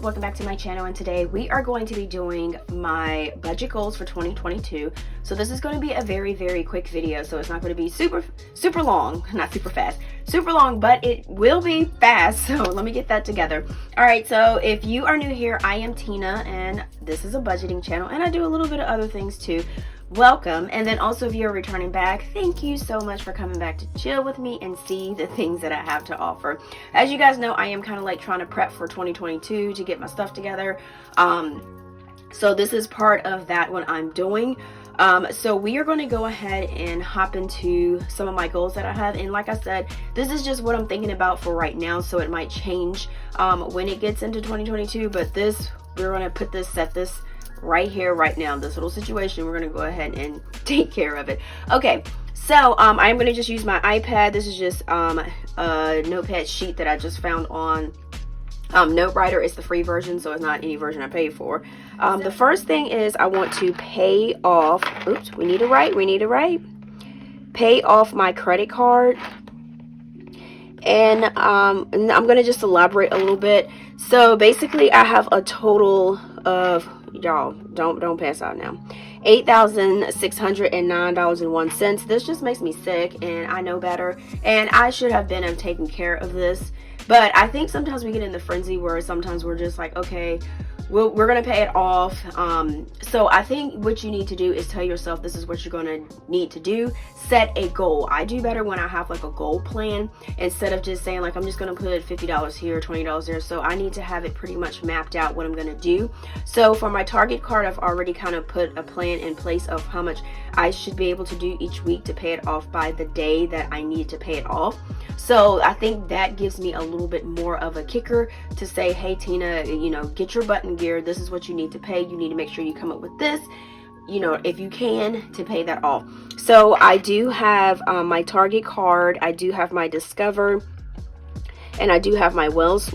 welcome back to my channel, and today we are going to be doing my budget goals for 2022. So this is going to be a very quick video, so it's not going to be super long, not super fast, super long, but it will be fast. So let me get that together. All right, so if you are new here, I am Tina and this is a budgeting channel, and I do a little bit of other things too. Welcome. And then also, if you're returning back, thank you so much for coming back to chill with me and see the things that I have to offer. As you guys know, I am kind of like trying to prep for 2022 to get my stuff together. So this is part of that, what I'm doing. So we are going to go ahead and hop into some of my goals that I have, and like I said, this is just what I'm thinking about for right now, so it might change when it gets into 2022, but this, we're going to set this right here, right now, this little situation. We're going to go ahead and take care of it. Okay, so I'm going to just use my iPad. This is just a notepad sheet that I just found on NoteWriter. It's the free version, so it's not any version I paid for. The first thing is I want to pay off, oops, we need to write, pay off my credit card. And I'm going to just elaborate a little bit. So basically I have a total of, y'all, don't pass out now, $8,609.01. This just makes me sick, and I know better, and I should have been taking care of this. But I think sometimes we get in the frenzy where sometimes we're just like, okay, we're gonna pay it off. So I think what you need to do is tell yourself this is what you're gonna need to do. Set a goal. I do better when I have like a goal plan instead of just saying like I'm just gonna put $50 here, $20 there. So I need to have it pretty much mapped out what I'm gonna do. So for my Target card, I've already kind of put a plan in place of how much I should be able to do each week to pay it off by the day that I need to pay it off. So I think that gives me a little bit more of a kicker to say, hey Tina, you know, get your butt in gear. This is what you need to pay. You need to make sure you come up with this, you know, if you can, to pay that off. So I do have my Target card, I do have my Discover, and I do have my Wells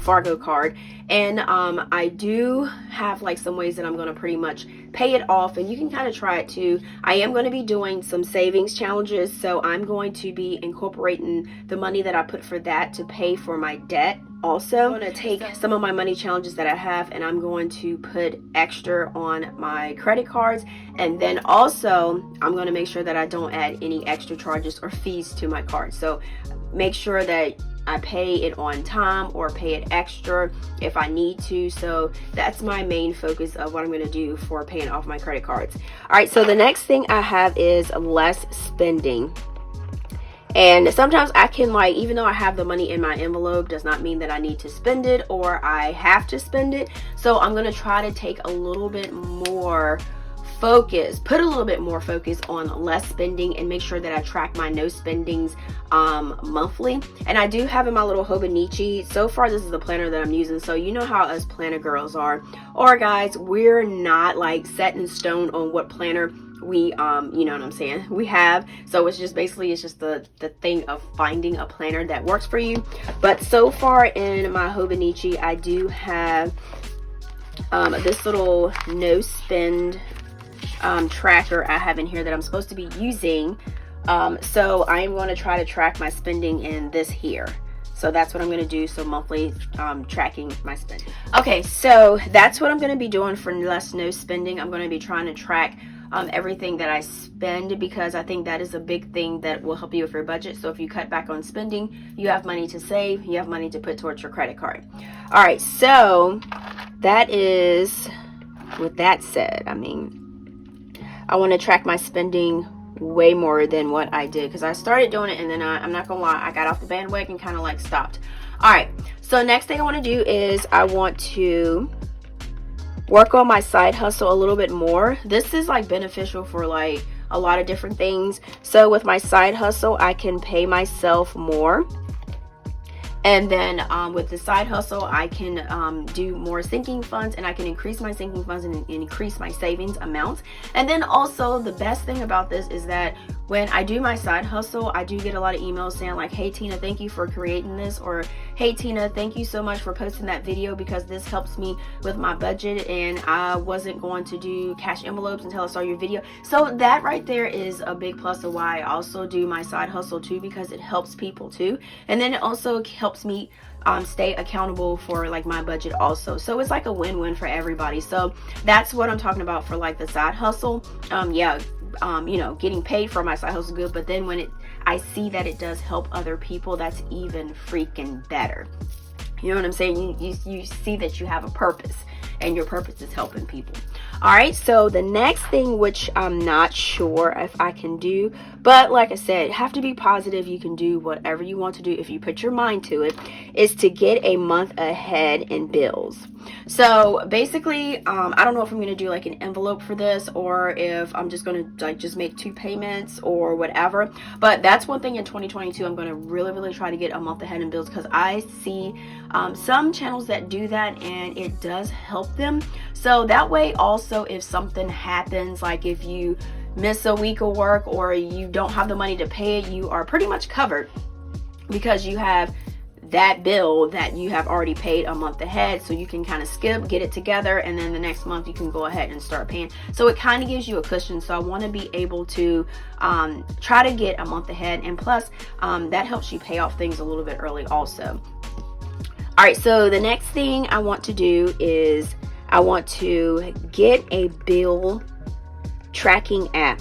Fargo card, and I do have like some ways that I'm going to pretty much pay it off, and you can kind of try it too. I am going to be doing some savings challenges, so I'm going to be incorporating the money that I put for that to pay for my debt. Also, I'm going to take some of my money challenges that I have, and I'm going to put extra on my credit cards, and then also I'm going to make sure that I don't add any extra charges or fees to my card. So make sure that I pay it on time or pay it extra if I need to. So that's my main focus of what I'm going to do for paying off my credit cards. All right, so the next thing I have is less spending. And sometimes I can, like, even though I have the money in my envelope, does not mean that I need to spend it or I have to spend it. So I'm going to try to take a little bit more focus, put a little bit more focus on less spending, and make sure that I track my no spendings monthly. And I do have in my little Hobonichi, so far this is the planner that I'm using, so you know how us planner girls are, or guys, we're not like set in stone on what planner we you know what I'm saying, we have. So it's just basically, it's just the thing of finding a planner that works for you. But so far in my Hobonichi, I do have this little no spend tracker I have in here that I'm supposed to be using. So I am going to try to track my spending in this here. So that's what I'm going to do. So monthly tracking my spending. Okay, so that's what I'm going to be doing for less no spending. I'm going to be trying to track everything that I spend, because I think that is a big thing that will help you with your budget. So if you cut back on spending, you have money to save, you have money to put towards your credit card. All right, so that is, with that said, I mean, I want to track my spending way more than what I did, because I started doing it and then I'm not gonna lie, I got off the bandwagon, kind of like stopped. All right, so next thing I want to do is I want to work on my side hustle a little bit more. This is like beneficial for like a lot of different things. So with my side hustle, I can pay myself more. And then with the side hustle, I can do more sinking funds, and I can increase my sinking funds and increase my savings amounts. And then also the best thing about this is that when I do my side hustle, I do get a lot of emails saying like, hey Tina, thank you for creating this, or hey Tina, thank you so much for posting that video because this helps me with my budget and I wasn't going to do cash envelopes until I saw your video. So that right there is a big plus of why I also do my side hustle too, because it helps people too. And then it also helps me stay accountable for like my budget also. So it's like a win-win for everybody. So that's what I'm talking about for like the side hustle. You know, getting paid for my side hustle is good, but then when I see that it does help other people, that's even freaking better. You know what I'm saying? You see that you have a purpose and your purpose is helping people. All right, so the next thing, which I'm not sure if I can do, but like I said, have to be positive. You can do whatever you want to do if you put your mind to it, is to get a month ahead in bills. So basically, I don't know if I'm going to do like an envelope for this or if I'm just going to like just make 2 payments or whatever. But that's one thing in 2022, I'm going to really try to get a month ahead in bills, because I see some channels that do that and it does help them. So that way also, if something happens, like if you miss a week of work or you don't have the money to pay it, you are pretty much covered because you have that bill that you have already paid a month ahead. So you can kind of skip, get it together, and then the next month you can go ahead and start paying. So it kind of gives you a cushion. So I want to be able to try to get a month ahead, and plus that helps you pay off things a little bit early also. All right, so the next thing I want to do is I want to get a bill tracking app.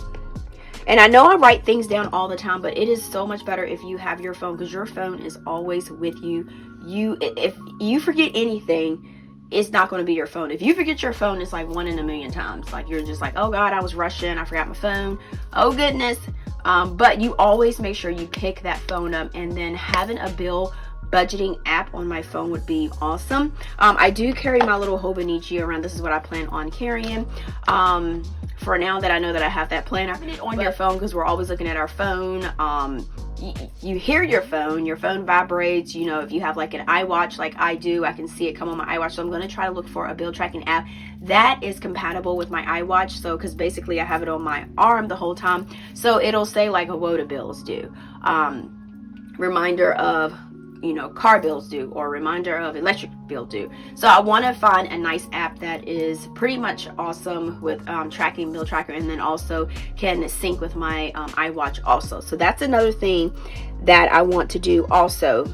And I know I write things down all the time, but it is so much better if you have your phone, because your phone is always with you. If you forget anything, it's not going to be your phone. If you forget your phone, it's like 1 in a million times. Like you're just like, oh God, I was rushing, I forgot my phone. Oh goodness. But you always make sure you pick that phone up, and then having a bill budgeting app on my phone would be awesome. I do carry my little Hobonichi around. This is what I plan on carrying. For now that I know that I have that plan, I put it on your phone because we're always looking at our phone. You hear your phone vibrates. You know, if you have like an iWatch like I do, I can see it come on my iWatch. So I'm going to try to look for a bill tracking app that is compatible with my iWatch. So because basically I have it on my arm the whole time, so it'll say like a woe to bills due, reminder of, you know, car bills due, or reminder of electric bill due. So I want to find a nice app that is pretty much awesome with tracking bill tracker, and then also can sync with my iWatch also. So that's another thing that I want to do also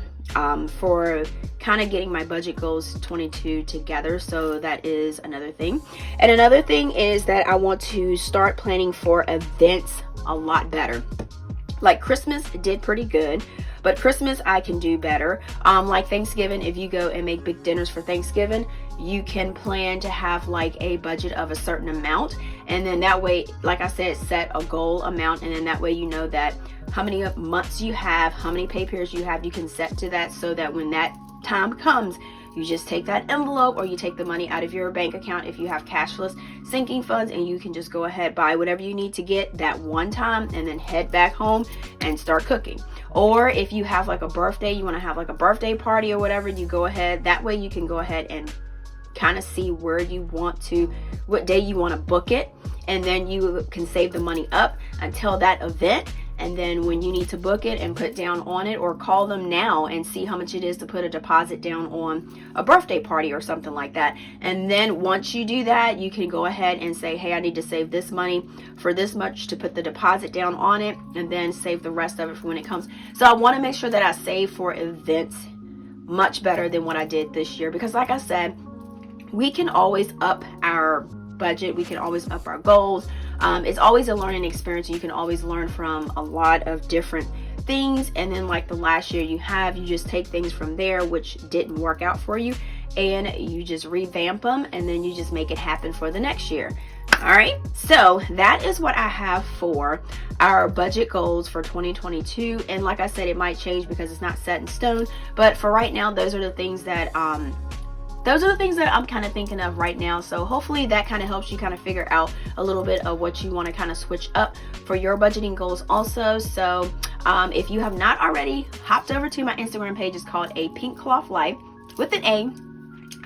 for kind of getting my budget goals 22 together. So that is another thing. And another thing is that I want to start planning for events a lot better. Like Christmas did pretty good, but Christmas I can do better. Like Thanksgiving, if you go and make big dinners for Thanksgiving, you can plan to have like a budget of a certain amount, and then that way, like I said, set a goal amount, and then that way you know that how many months you have, how many pay periods you have, you can set to that, so that when that time comes, you just take that envelope, or you take the money out of your bank account if you have cashless sinking funds, and you can just go ahead, buy whatever you need to get that one time, and then head back home and start cooking. Or if you have like a birthday, you want to have like a birthday party or whatever, you go ahead. That way you can go ahead and kind of see where you want to, what day you want to book it, and then you can save the money up until that event. And then when you need to book it and put down on it, or call them now and see how much it is to put a deposit down on a birthday party or something like that. And then once you do that, you can go ahead and say, hey, I need to save this money for this much to put the deposit down on it, and then save the rest of it for when it comes. So I want to make sure that I save for events much better than what I did this year, because like I said, we can always up our budget, we can always up our goals. It's always a learning experience. You can always learn from a lot of different things, and then like the last year you just take things from there which didn't work out for you, and you just revamp them, and then you just make it happen for the next year. All right, so that is what I have for our budget goals for 2022. And like I said, it might change because it's not set in stone, but for right now, those are the things that I'm kind of thinking of right now. So hopefully that kind of helps you kind of figure out a little bit of what you want to kind of switch up for your budgeting goals also. So if you have not already hopped over to my Instagram page, it's called A PinkeCloth Life with an A.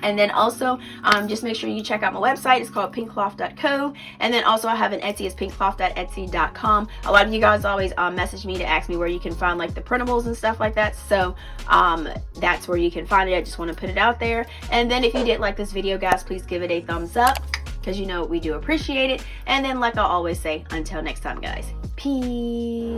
And then also, just make sure you check out my website. It's called PinkeCloth.co. And then also I have an Etsy. It's PinkeCloth.etsy.com. A lot of you guys always message me to ask me where you can find like the printables and stuff like that. So that's where you can find it. I just want to put it out there. And then if you did like this video, guys, please give it a thumbs up, because you know we do appreciate it. And then like I always say, until next time, guys, peace.